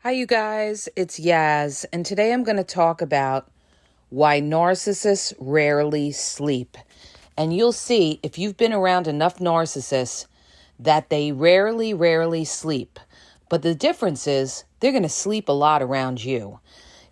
Hi, you guys. It's Yaz, and today I'm going to talk about why narcissists rarely sleep. And you'll see, if you've been around enough narcissists, that they rarely sleep. But the difference is they're going to sleep a lot around you.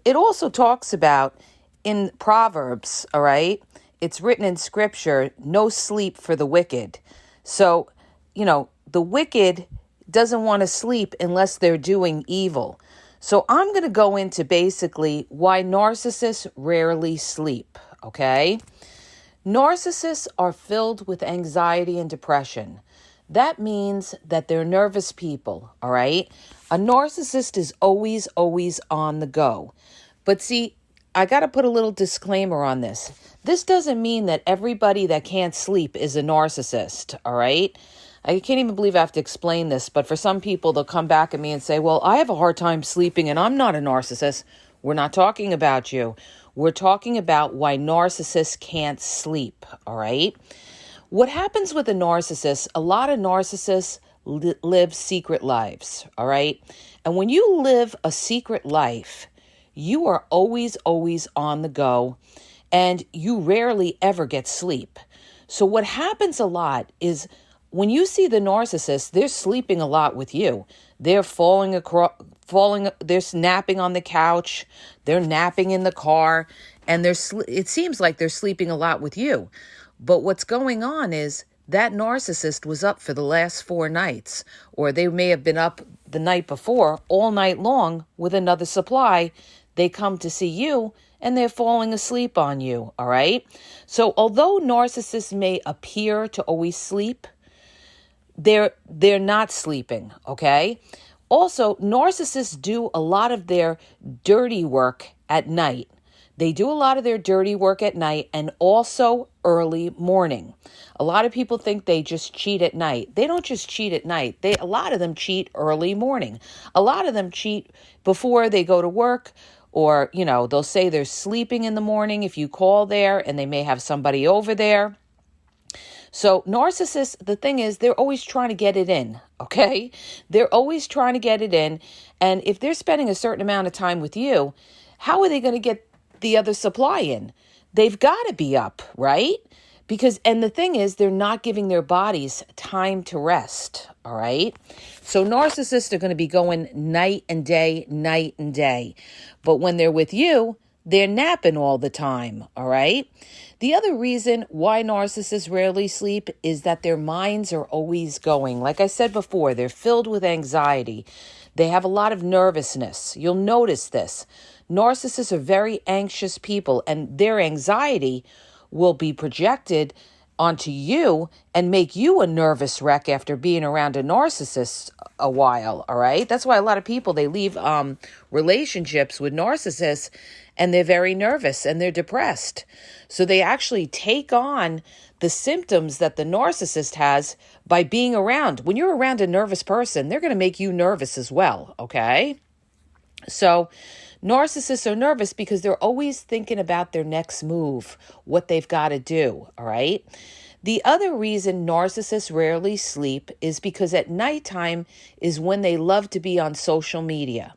It also talks about in Proverbs, all right? It's written in scripture, no sleep for the wicked. So, the wicked doesn't want to sleep unless they're doing evil. So I'm going to go into basically why narcissists rarely sleep, okay? Narcissists are filled with anxiety and depression. That means that they're nervous people, all right? A narcissist is always on the go. But see, I got to put a little disclaimer on this. This doesn't mean that everybody that can't sleep is a narcissist, all right? I can't even believe I have to explain this, but for some people, they'll come back at me and say, well, I have a hard time sleeping and I'm not a narcissist. We're not talking about you. We're talking about why narcissists can't sleep, all right? What happens with a narcissist, a lot of narcissists live secret lives, all right? And when you live a secret life, you are always on the go, and you rarely ever get sleep. So what happens a lot is when you see the narcissist, they're sleeping a lot with you. They're they're napping on the couch, they're napping in the car, and it seems like they're sleeping a lot with you. But what's going on is that narcissist was up for the last 4 nights, or they may have been up the night before all night long with another supply. They come to see you and they're falling asleep on you, all right? So although narcissists may appear to always sleep, they're not sleeping, okay? Also, narcissists do a lot of their dirty work at night. They do a lot of their dirty work at night and also early morning. A lot of people think they just cheat at night. They don't just cheat at night. A lot of them cheat early morning. A lot of them cheat before they go to work, or, they'll say they're sleeping in the morning if you call there, and they may have somebody over there. So narcissists, the thing is, they're always trying to get it in, okay? They're always trying to get it in. And if they're spending a certain amount of time with you, how are they going to get the other supply in? They've got to be up, right? And the thing is, they're not giving their bodies time to rest, all right? So narcissists are going to be going night and day. But when they're with you, they're napping all the time, all right? The other reason why narcissists rarely sleep is that their minds are always going. Like I said before, they're filled with anxiety. They have a lot of nervousness. You'll notice this. Narcissists are very anxious people, and their anxiety will be projected onto you and make you a nervous wreck after being around a narcissist a while, all right? That's why a lot of people, they leave relationships with narcissists and they're very nervous and they're depressed. So they actually take on the symptoms that the narcissist has by being around. When you're around a nervous person, they're going to make you nervous as well, okay? So narcissists are nervous because they're always thinking about their next move, what they've got to do, all right? The other reason narcissists rarely sleep is because at nighttime is when they love to be on social media.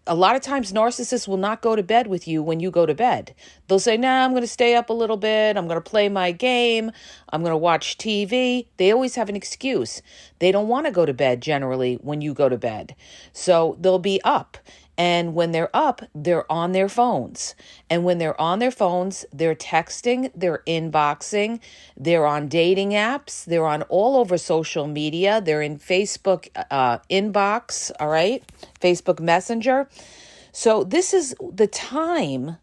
A lot of times narcissists will not go to bed with you when you go to bed. They'll say, I'm going to stay up a little bit. I'm going to play my game. I'm going to watch TV. They always have an excuse. They don't want to go to bed generally when you go to bed. So they'll be up. And when they're up, they're on their phones. And when they're on their phones, they're texting, they're inboxing, they're on dating apps, they're on all over social media, they're in Facebook inbox, all right? Facebook Messenger. So this is the time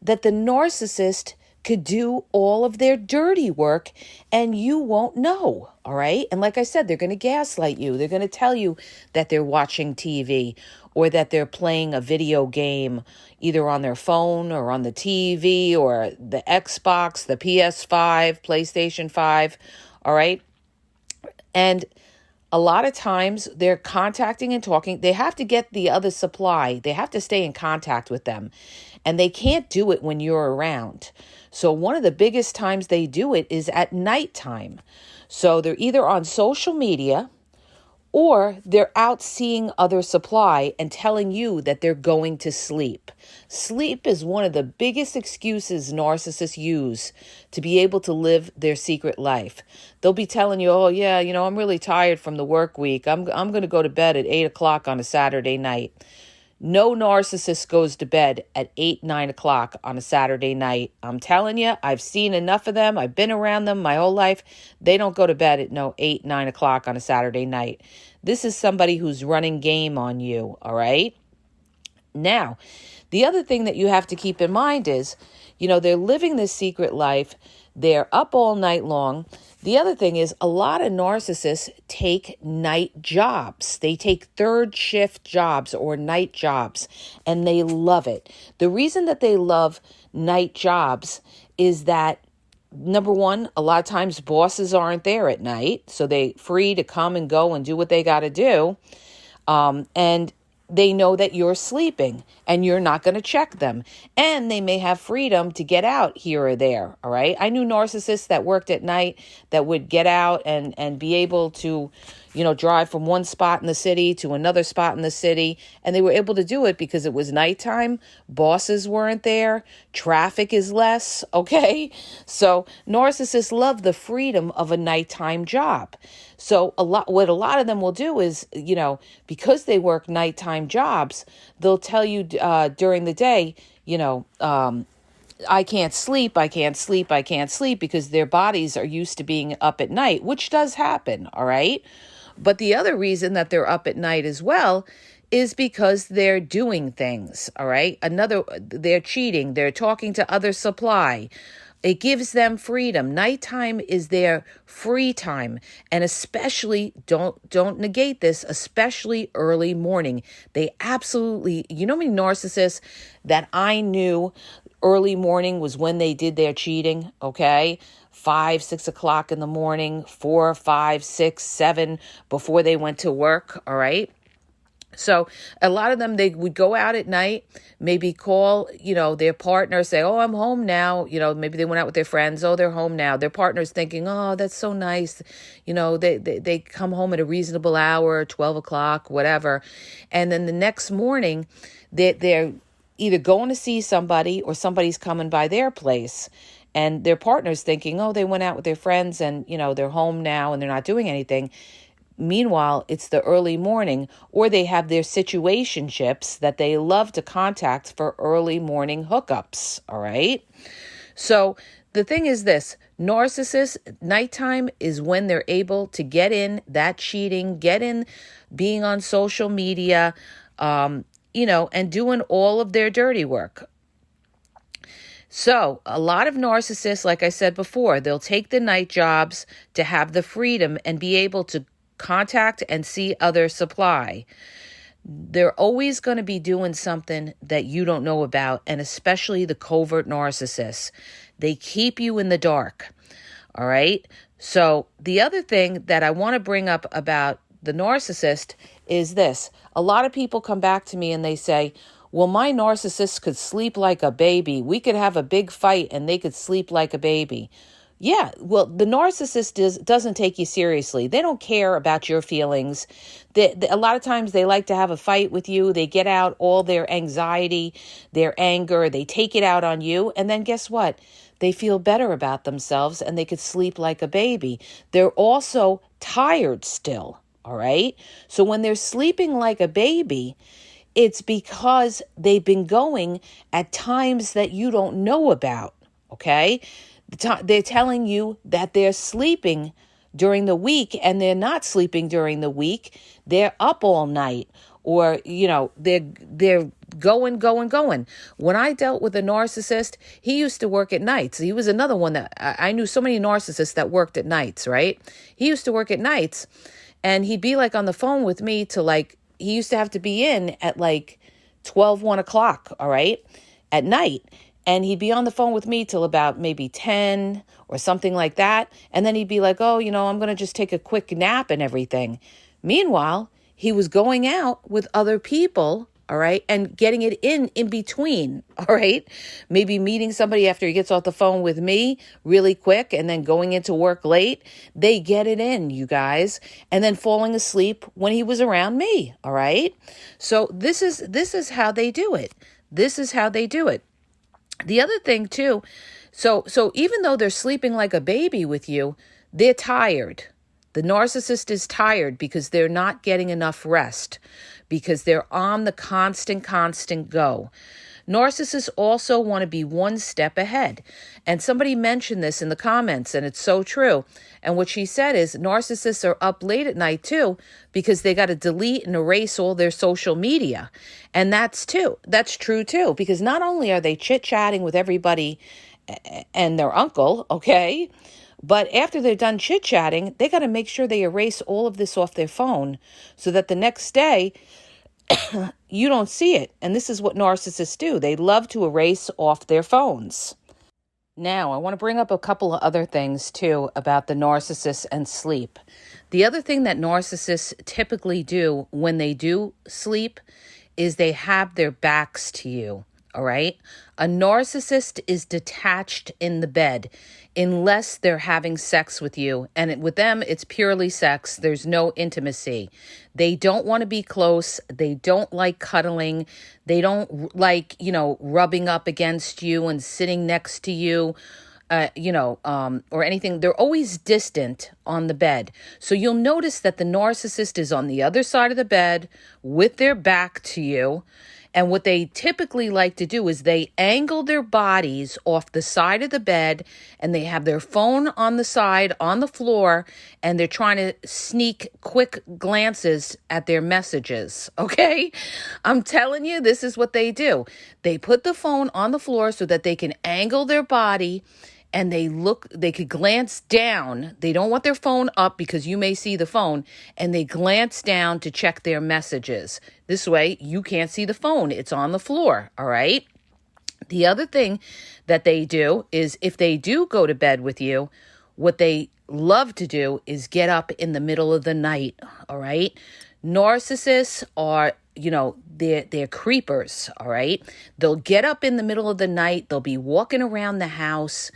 that the narcissist could do all of their dirty work and you won't know, all right? And like I said, they're going to gaslight you. They're going to tell you that they're watching TV or that they're playing a video game either on their phone or on the TV or the Xbox, the PS5, PlayStation 5, all right? And a lot of times they're contacting and talking. They have to get the other supply. They have to stay in contact with them. And they can't do it when you're around. So one of the biggest times they do it is at nighttime. So they're either on social media Or they're out seeing other supply and telling you that they're going to sleep. Sleep is one of the biggest excuses narcissists use to be able to live their secret life. They'll be telling you, oh yeah, I'm really tired from the work week. I'm going to go to bed at 8 o'clock on a Saturday night. No narcissist goes to bed at 8, 9 o'clock on a Saturday night. I'm telling you, I've seen enough of them. I've been around them my whole life. They don't go to bed at 8, 9 o'clock on a Saturday night. This is somebody who's running game on you, all right? Now, the other thing that you have to keep in mind is, they're living this secret life. They're up all night long. The other thing is a lot of narcissists take night jobs. They take third shift jobs or night jobs, and they love it. The reason that they love night jobs is that, number one, a lot of times bosses aren't there at night, so they're free to come and go and do what they got to do. And they know that you're sleeping and you're not going to check them. And they may have freedom to get out here or there. All right. I knew narcissists that worked at night that would get out and be able to, drive from one spot in the city to another spot in the city. And they were able to do it because it was nighttime. Bosses weren't there. Traffic is less. Okay. So narcissists love the freedom of a nighttime job. So what a lot of them will do is, because they work nighttime jobs, they'll tell you during the day, I can't sleep because their bodies are used to being up at night, which does happen, all right? But the other reason that they're up at night as well is because they're doing things, all right? They're cheating, they're talking to other supply. It gives them freedom. Nighttime is their free time. And especially, don't negate this, especially early morning. They absolutely, how many narcissists that I knew early morning was when they did their cheating, okay? 5, 6 o'clock in the morning, 4, 5, 6, 7 before they went to work, all right? So a lot of them, they would go out at night, maybe call, their partner, say, oh, I'm home now. Maybe they went out with their friends. Oh, they're home now. Their partner's thinking, oh, that's so nice. They come home at a reasonable hour, 12 o'clock, whatever. And then the next morning, they're either going to see somebody or somebody's coming by their place. And their partner's thinking, oh, they went out with their friends and, they're home now and they're not doing anything. Meanwhile, it's the early morning, or they have their situationships that they love to contact for early morning hookups, all right? So the thing is this, narcissists, nighttime is when they're able to get in that cheating, get in being on social media, and doing all of their dirty work. So a lot of narcissists, like I said before, they'll take the night jobs to have the freedom and be able to contact and see other supply. They're always going to be doing something that you don't know about, and especially the covert narcissists. They keep you in the dark, all right? So the other thing that I want to bring up about the narcissist is this. A lot of people come back to me and they say, well, my narcissist could sleep like a baby. We could have a big fight and they could sleep like a baby. Yeah, well, the narcissist doesn't take you seriously. They don't care about your feelings. A lot of times they like to have a fight with you. They get out all their anxiety, their anger. They take it out on you. And then guess what? They feel better about themselves and they could sleep like a baby. They're also tired still, all right? So when they're sleeping like a baby, it's because they've been going at times that you don't know about, okay? They're telling you that they're sleeping during the week and they're not sleeping during the week. They're up all night or, they're going. When I dealt with a narcissist, he used to work at nights. He was another one that I knew so many narcissists that worked at nights, right? He used to work at nights and he'd be on the phone with me he used to have to be in at 12, 1 o'clock, all right, at night. And he'd be on the phone with me till about maybe 10 or something like that. And then he'd be like, oh, I'm going to just take a quick nap and everything. Meanwhile, he was going out with other people, all right, and getting it in between, all right? Maybe meeting somebody after he gets off the phone with me really quick and then going into work late. They get it in, you guys, and then falling asleep when he was around me, all right? So this is how they do it. This is how they do it. The other thing too, so even though they're sleeping like a baby with you, they're tired. The narcissist is tired because they're not getting enough rest, because they're on the constant go. Narcissists also want to be one step ahead. And somebody mentioned this in the comments, and it's so true. And what she said is narcissists are up late at night too because they got to delete and erase all their social media. And that's true too, because not only are they chit-chatting with everybody and their uncle, okay, but after they're done chit-chatting, they got to make sure they erase all of this off their phone so that the next day you don't see it. And this is what narcissists do. They love to erase off their phones. Now, I want to bring up a couple of other things too about the narcissist and sleep. The other thing that narcissists typically do when they do sleep is they have their backs to you, all right? A narcissist is detached in the bed unless they're having sex with you. And with them, it's purely sex. There's no intimacy. They don't want to be close. They don't like cuddling. They don't like, rubbing up against you and sitting next to you, or anything. They're always distant on the bed. So you'll notice that the narcissist is on the other side of the bed with their back to you. And what they typically like to do is they angle their bodies off the side of the bed and they have their phone on the side on the floor and they're trying to sneak quick glances at their messages, okay? I'm telling you, this is what they do. They put the phone on the floor so that they can angle their body and they could glance down. They don't want their phone up because you may see the phone, and they glance down to check their messages. This way, you can't see the phone. It's on the floor, all right? The other thing that they do is if they do go to bed with you, what they love to do is get up in the middle of the night, all right? Narcissists are they're creepers, all right? They'll get up in the middle of the night. They'll be walking around the house.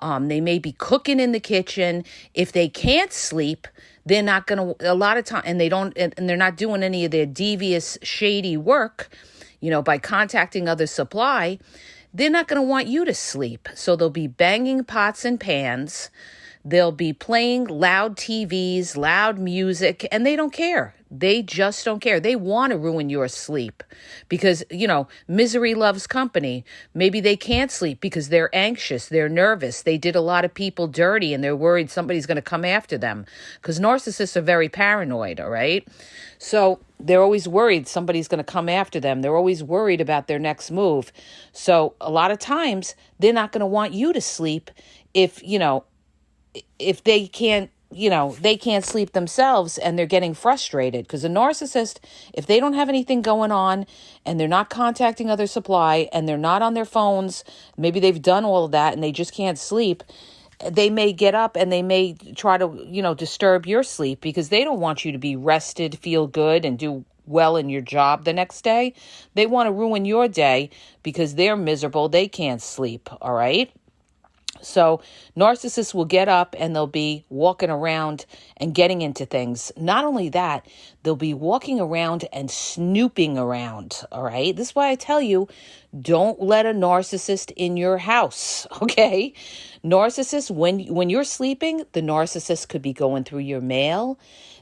They may be cooking in the kitchen. If they can't sleep, they're not going to, a lot of time, and they're not doing any of their devious, shady work, by contacting other supply, they're not going to want you to sleep. So they'll be banging pots and pans. They'll be playing loud TVs, loud music, and they don't care. They just don't care. They want to ruin your sleep because, misery loves company. Maybe they can't sleep because they're anxious, they're nervous. They did a lot of people dirty and they're worried somebody's going to come after them because narcissists are very paranoid, all right? So they're always worried somebody's going to come after them. They're always worried about their next move. So a lot of times they're not going to want you to sleep if they can't, they can't sleep themselves and they're getting frustrated because a narcissist, if they don't have anything going on and they're not contacting other supply and they're not on their phones, maybe they've done all of that and they just can't sleep, they may get up and they may try to, disturb your sleep because they don't want you to be rested, feel good, and do well in your job the next day. They want to ruin your day because they're miserable. They can't sleep, all right? So narcissists will get up and they'll be walking around and getting into things. Not only that, they'll be walking around and snooping around, all right? This is why I tell you, don't let a narcissist in your house, okay? Narcissists, when you're sleeping, the narcissist could be going through your mail.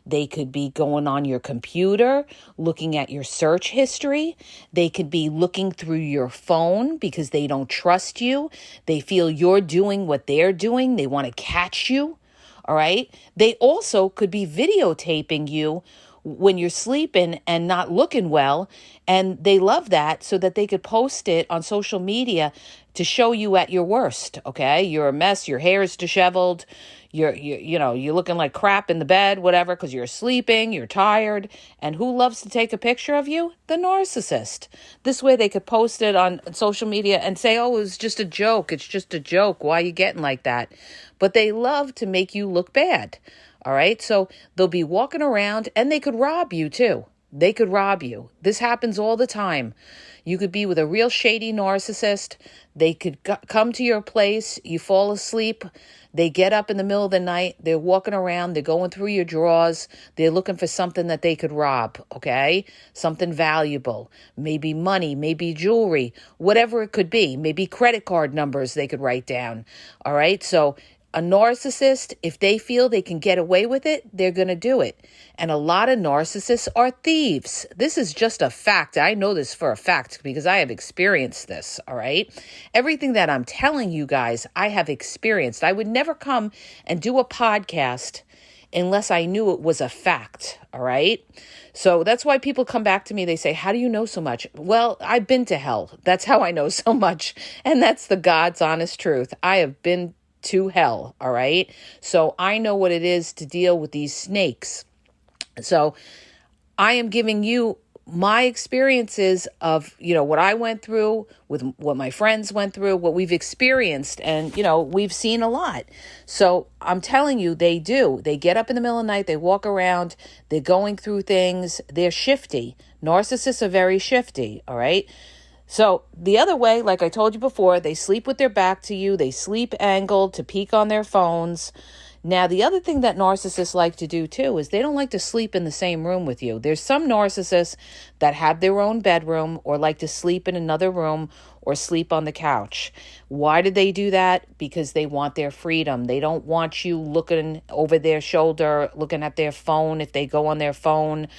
They could be going on your computer, looking at your search history. They could be looking through your phone because they don't trust you. They feel you're doing what they're doing. They want to catch you, all right? They also could be videotaping you when you're sleeping and not looking well, and they love that so that they could post it on social media to show you at your worst, okay? You're a mess, your hair is disheveled, you're looking like crap in the bed, whatever, because you're sleeping, you're tired. And who loves to take a picture of you? The narcissist. This way they could post it on social media and say, oh, it was just a joke. It's just a joke. Why are you getting like that? But they love to make you look bad. All right. So they'll be walking around and they could rob you too. They could rob you. This happens all the time. You could be with a real shady narcissist. They could come to your place. You fall asleep. They get up in the middle of the night. They're walking around. They're going through your drawers. They're looking for something that they could rob, okay? Something valuable. Maybe money, maybe jewelry, whatever it could be. Maybe credit card numbers they could write down, all right? So a narcissist, if they feel they can get away with it, they're going to do it. And a lot of narcissists are thieves. This is just a fact. I know this for a fact because I have experienced this, all right? Everything that I'm telling you guys, I have experienced. I would never come and do a podcast unless I knew it was a fact, all right? So that's why people come back to me. They say, how do you know so much? Well, I've been to hell. That's how I know so much. And that's the God's honest truth. I have been to hell, all right? So I know what it is to deal with these snakes. So I am giving you my experiences of, what I went through, with what my friends went through, what we've experienced, and, we've seen a lot. So I'm telling you, they do. They get up in the middle of the night, they walk around, they're going through things, they're shifty. Narcissists are very shifty, all right? So the other way, like I told you before, they sleep with their back to you. They sleep angled to peek on their phones. Now, the other thing that narcissists like to do too is they don't like to sleep in the same room with you. There's some narcissists that have their own bedroom or like to sleep in another room or sleep on the couch. Why do they do that? Because they want their freedom. They don't want you looking over their shoulder, looking at their phone if they go on their phone.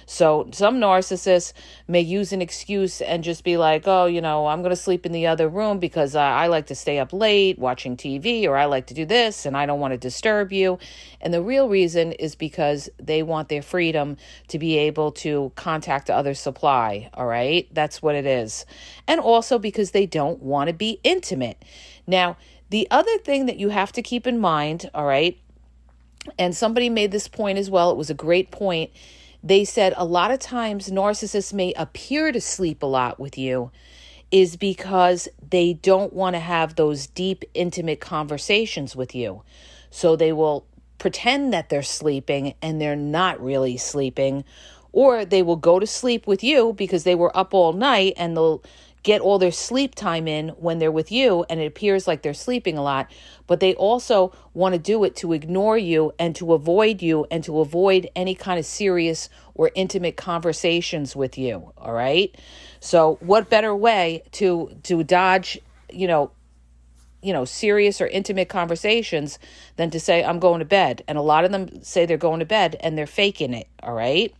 So some narcissists may use an excuse and just be like, oh, I'm going to sleep in the other room because I like to stay up late watching TV, or I like to do this and I don't want to disturb you. And the real reason is because they want their freedom to be able to contact other supply. All right. That's what it is. And also because they don't want to be intimate. Now, the other thing that you have to keep in mind, all right, and somebody made this point as well. It was a great point. They said a lot of times narcissists may appear to sleep a lot with you is because they don't want to have those deep, intimate conversations with you. So they will pretend that they're sleeping and they're not really sleeping, or they will go to sleep with you because they were up all night and they'll get all their sleep time in when they're with you, and it appears like they're sleeping a lot, but they also want to do it to ignore you and to avoid any kind of serious or intimate conversations with you, all right? So what better way to dodge, serious or intimate conversations than to say, I'm going to bed. And a lot of them say they're going to bed and they're faking it, all right?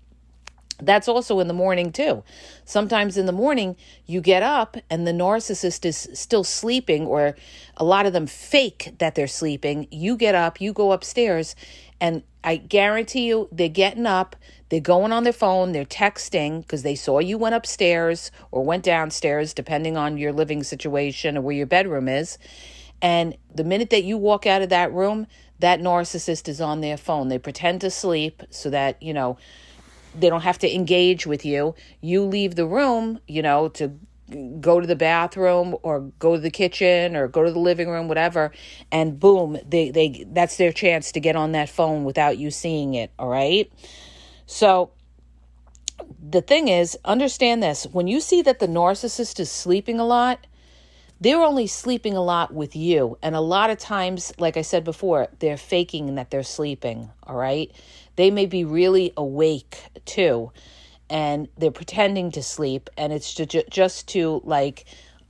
That's also in the morning too. Sometimes in the morning you get up and the narcissist is still sleeping, or a lot of them fake that they're sleeping. You get up, you go upstairs, and I guarantee you they're getting up, they're going on their phone, they're texting because they saw you went upstairs or went downstairs, depending on your living situation or where your bedroom is. And the minute that you walk out of that room, that narcissist is on their phone. They pretend to sleep so that, they don't have to engage with you. You leave the room, to go to the bathroom or go to the kitchen or go to the living room, whatever, and boom, they that's their chance to get on that phone without you seeing it, all right? So the thing is, understand this. When you see that the narcissist is sleeping a lot, they're only sleeping a lot with you. And a lot of times, like I said before, they're faking that they're sleeping, all right? They may be really awake too, and they're pretending to sleep, and it's just to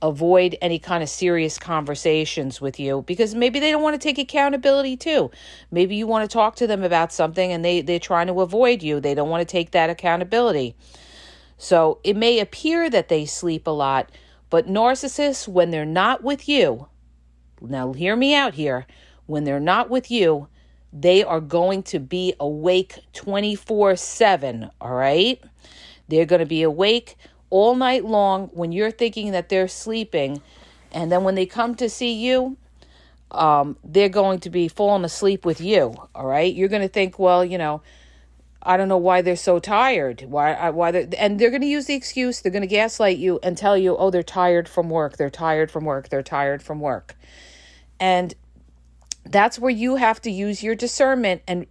avoid any kind of serious conversations with you, because maybe they don't want to take accountability too. Maybe you want to talk to them about something and they're trying to avoid you. They don't want to take that accountability. So it may appear that they sleep a lot, but narcissists, when they're not with you, now hear me out here, when they're not with you, they are going to be awake 24/7, all right? They're going to be awake all night long when you're thinking that they're sleeping. And then when they come to see you, they're going to be falling asleep with you, all right? You're going to think, well, I don't know why they're so tired. And they're going to use the excuse, they're going to gaslight you and tell you, oh, they're tired from work. They're tired from work. They're tired from work. And that's where you have to use your discernment and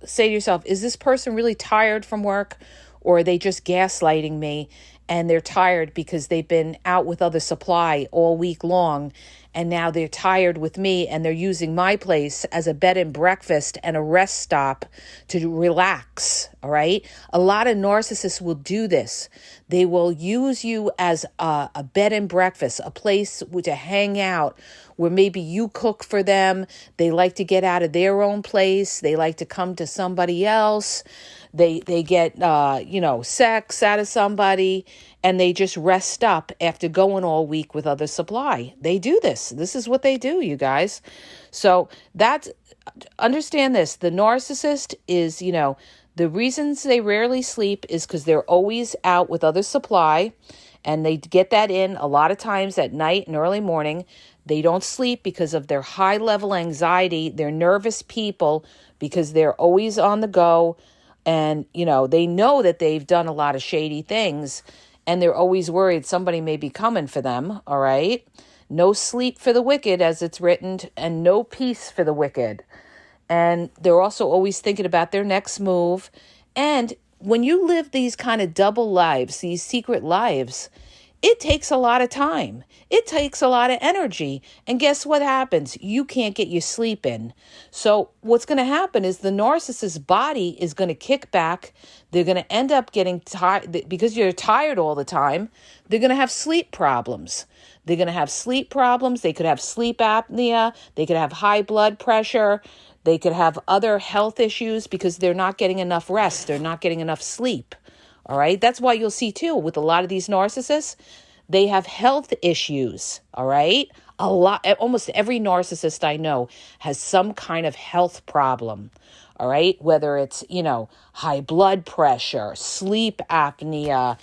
say to yourself, is this person really tired from work? or they just gaslighting me and they're tired because they've been out with other supply all week long. And now they're tired with me and they're using my place as a bed and breakfast and a rest stop to relax. All right. A lot of narcissists will do this. They will use you as a bed and breakfast, a place to hang out where maybe you cook for them. They like to get out of their own place. They like to come to somebody else. They get, sex out of somebody, and they just rest up after going all week with other supply. They do this. This is what they do, you guys. So understand this. The narcissist is, the reasons they rarely sleep is because they're always out with other supply, and they get that in a lot of times at night and early morning. They don't sleep because of their high level anxiety. They're nervous people because they're always on the go. And, they know that they've done a lot of shady things, and they're always worried somebody may be coming for them, all right? No sleep for the wicked, as it's written, and no peace for the wicked. And they're also always thinking about their next move. And when you live these kind of double lives, these secret lives, it takes a lot of time. It takes a lot of energy. And guess what happens? You can't get your sleep in. So what's going to happen is the narcissist's body is going to kick back. They're going to end up getting tired because you're tired all the time. They're going to have sleep problems. They're going to have sleep problems. They could have sleep apnea. They could have high blood pressure. They could have other health issues because they're not getting enough rest. They're not getting enough sleep. All right. That's why you'll see, too, with a lot of these narcissists, they have health issues. All right. Almost every narcissist I know has some kind of health problem. All right. Whether it's, high blood pressure, sleep apnea,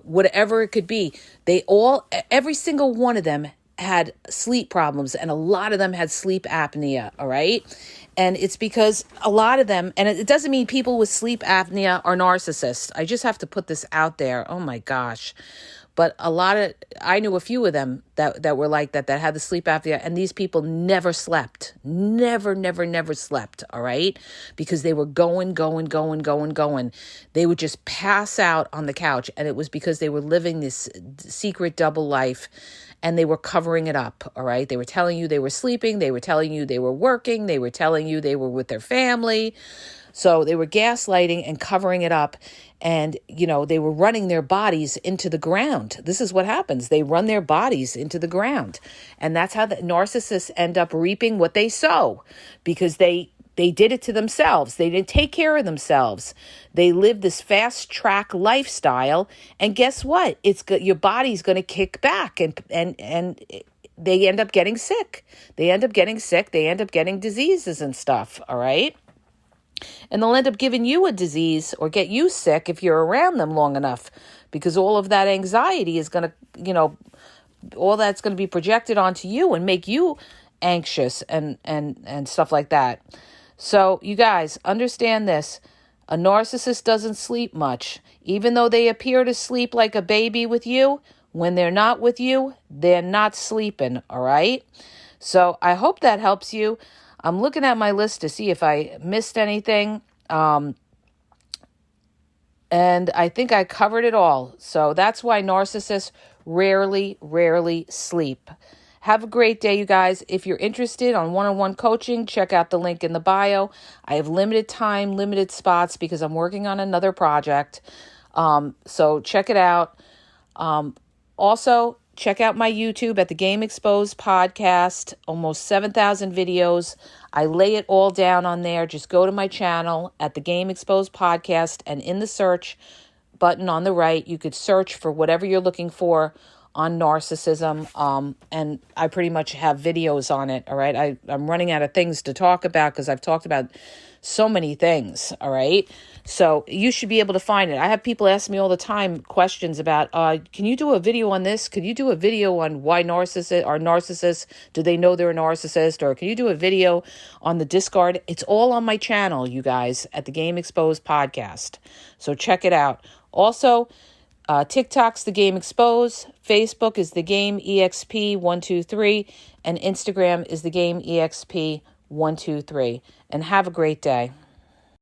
whatever it could be. Every single one of them had sleep problems, and a lot of them had sleep apnea. All right. And it's because a lot of them, and it doesn't mean people with sleep apnea are narcissists. I just have to put this out there. Oh my gosh. But I knew a few of them that were like that had the sleep apnea, and these people never slept. Never slept, all right? Because they were going. They would just pass out on the couch, and it was because they were living this secret double life, and they were covering it up, all right? They were telling you they were sleeping. They were telling you they were working. They were telling you they were with their family. So they were gaslighting and covering it up. And, they were running their bodies into the ground. This is what happens. They run their bodies into the ground. And that's how the narcissists end up reaping what they sow, because they did it to themselves. They didn't take care of themselves. They lived this fast track lifestyle. And guess what? Your body's going to kick back and they end up getting sick. They end up getting diseases and stuff. All right. And they'll end up giving you a disease or get you sick if you're around them long enough, because all of that anxiety is going to, all that's going to be projected onto you and make you anxious and stuff like that. So you guys understand this. A narcissist doesn't sleep much. Even though they appear to sleep like a baby with you, when they're not with you, they're not sleeping. All right. So I hope that helps you. I'm looking at my list to see if I missed anything. And I think I covered it all. So that's why narcissists rarely sleep. Have a great day, you guys. If you're interested on one-on-one coaching, check out the link in the bio. I have limited time, limited spots because I'm working on another project. So check it out. Also, check out my YouTube at the Game Exposed podcast, almost 7,000 videos. I lay it all down on there. Just go to my channel at the Game Exposed podcast, and in the search button on the right, you could search for whatever you're looking for on narcissism. And I pretty much have videos on it. All right. I'm running out of things to talk about because I've talked about so many things. All right. So you should be able to find it. I have people ask me all the time questions about, can you do a video on this? Could you do a video on why narcissists? Do they know they're a narcissist? Or can you do a video on the discard? It's all on my channel, you guys, at the Game Exposed podcast. So check it out. Also, TikTok's The Game Exposed, Facebook is The Game EXP123, and Instagram is The Game EXP123. And have a great day.